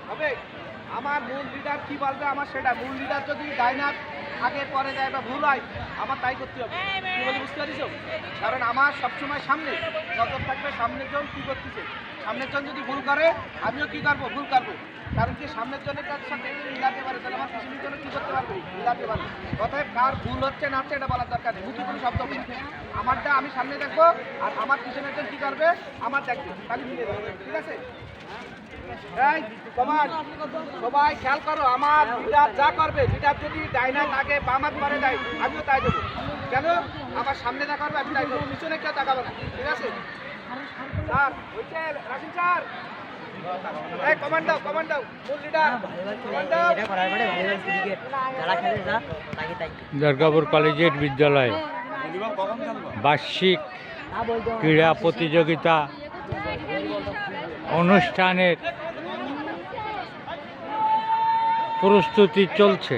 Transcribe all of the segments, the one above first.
হবে। আমার মূল লিডার কি বলবে আমার সেটা, মূল লিডার যদি ডাইনার আগে পরে যায় বা ভুল হয় আমার তাই করতে হবে। কি বলি বুঝতে পারিস? কারণ আমার সবসময় সামনে নজর থাকবে, সামনের জন কী করতেছে। সামনের জন যদি ভুল করে আমিও কী করবো, ভুল করবো। কারণ কি সামনের জনের সাথে মিলাতে পারে, তাহলে আমার পিছনের জন্য কী করতে পারবে, মিলাতে পারবে। অতএব কার ভুল হচ্ছে না হচ্ছে এটা বলার দরকার নেই, মুখে কোনো শব্দ বলি। আমারটা আমি সামনে দেখবো আর আমার পিছনের জন কী করবে আমার দেখবে, তাহলে মিলে যাবে। ঠিক আছে? এই কমান্ড সবাই খেয়াল করো, আমার লিডার যা করবে, লিডার যদি ডাইনার আগে বামাত করে দেয় আমিও তাই দেবো। কেন? আমার সামনে দেখা করবে আমি তাই দেবো, পিছনে কেউ তাকাবো না। ঠিক আছে স্যার? হয়েছে রাশিদ স্যার। এই কমান্ড দাও, কমান্ড দাও, মূল লিডার কমান্ড দাও। দুর্গাপুর কলেজিয়েট বিদ্যালয় বার্ষিক ক্রীড়া প্রতিযোগিতা অনুষ্ঠানের প্রস্তুতি চলছে।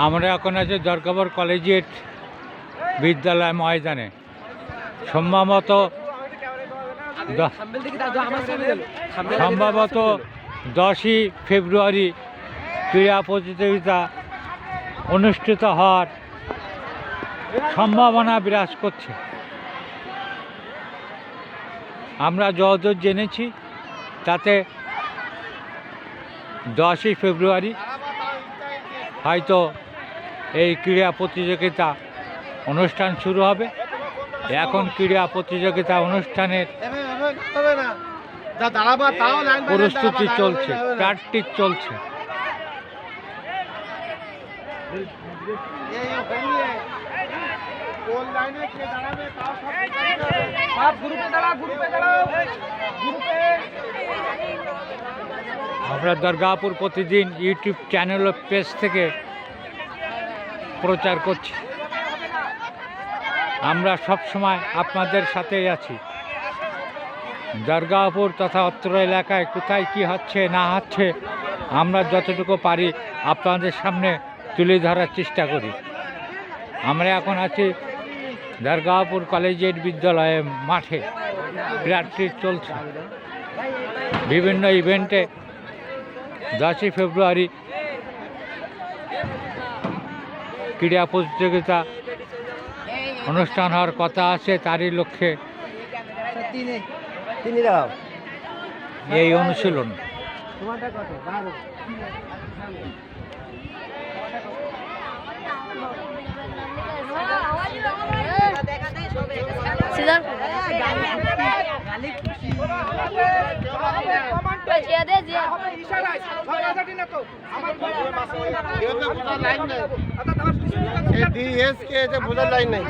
আমরা এখন আছি দুর্গাপুর কলেজিয়েট বিদ্যালয় ময়দানে। সম্ভবত 10ই ফেব্রুয়ারি ক্রীড়া প্রতিযোগিতা অনুষ্ঠিত হওয়ার সম্ভাবনা বিরাজ করছে। আমরা যতদূর জেনেছি তাতে 10ই ফেব্রুয়ারি হয়তো এই ক্রীড়া প্রতিযোগিতা অনুষ্ঠান শুরু হবে। এখন ক্রীড়া প্রতিযোগিতা অনুষ্ঠানের প্রস্তুতি চলছে, প্র্যাকটিস চলছে। আমরা দুর্গাপুর প্রতিদিন ইউটিউব চ্যানেল ও পেজ থেকে প্রচার করছি। আমরা সব সময় আপনাদের সাথেই আছি। দুর্গাপুর তথা অত্র এলাকায় কোথায় কি হচ্ছে না হচ্ছে আমরা যতটুকু পারি আপনাদের সামনে তুলে ধরার চেষ্টা করি। আমরা এখন আছি দুর্গাপুর কলেজিয়েট বিদ্যালয়ে মাঠে, প্র্যাকটিস চলছে। বিভিন্ন ইভেন্টে 10ই ফেব্রুয়ারি ক্রীড়া প্রতিযোগিতা অনুষ্ঠান হওয়ার কথা আছে, তারই লক্ষ্যে এই অনুশীলন। বোঝার লাইন নাই।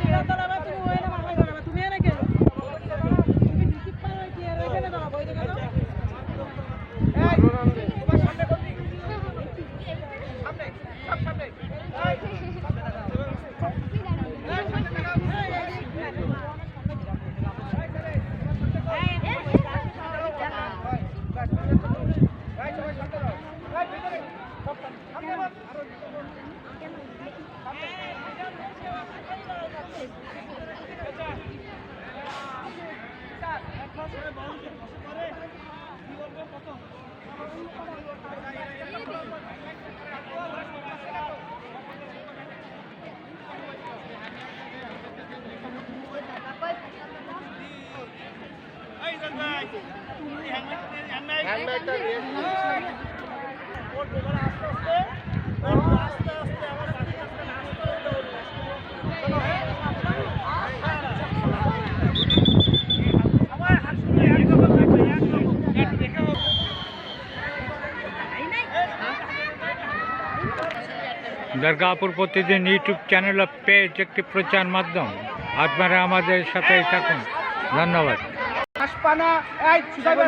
দুর্গাপুর প্রতিদিন ইউটিউব চ্যানেল ও পেজ একটি প্রচার মাধ্যম। আপনারা আমাদের সাথেই থাকুন। ধন্যবাদ। হাসপানা এই সুসাইড